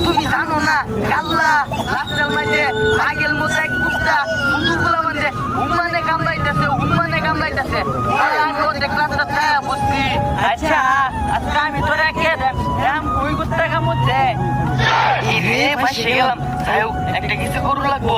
তুমি জানো না কাল্লা রাস্তার মাঝে আগের মতো এক কুত্তা কুকুরগুলো মানে কামড়াইতেছে ক্লাসটা ছায়া বুঝছি। আচ্ছা আজকে আমি তোরা কে দেখ ওই কুত্তা কামড়ছে রে পাশে গেলাম একটা কিছু করু লাগবো।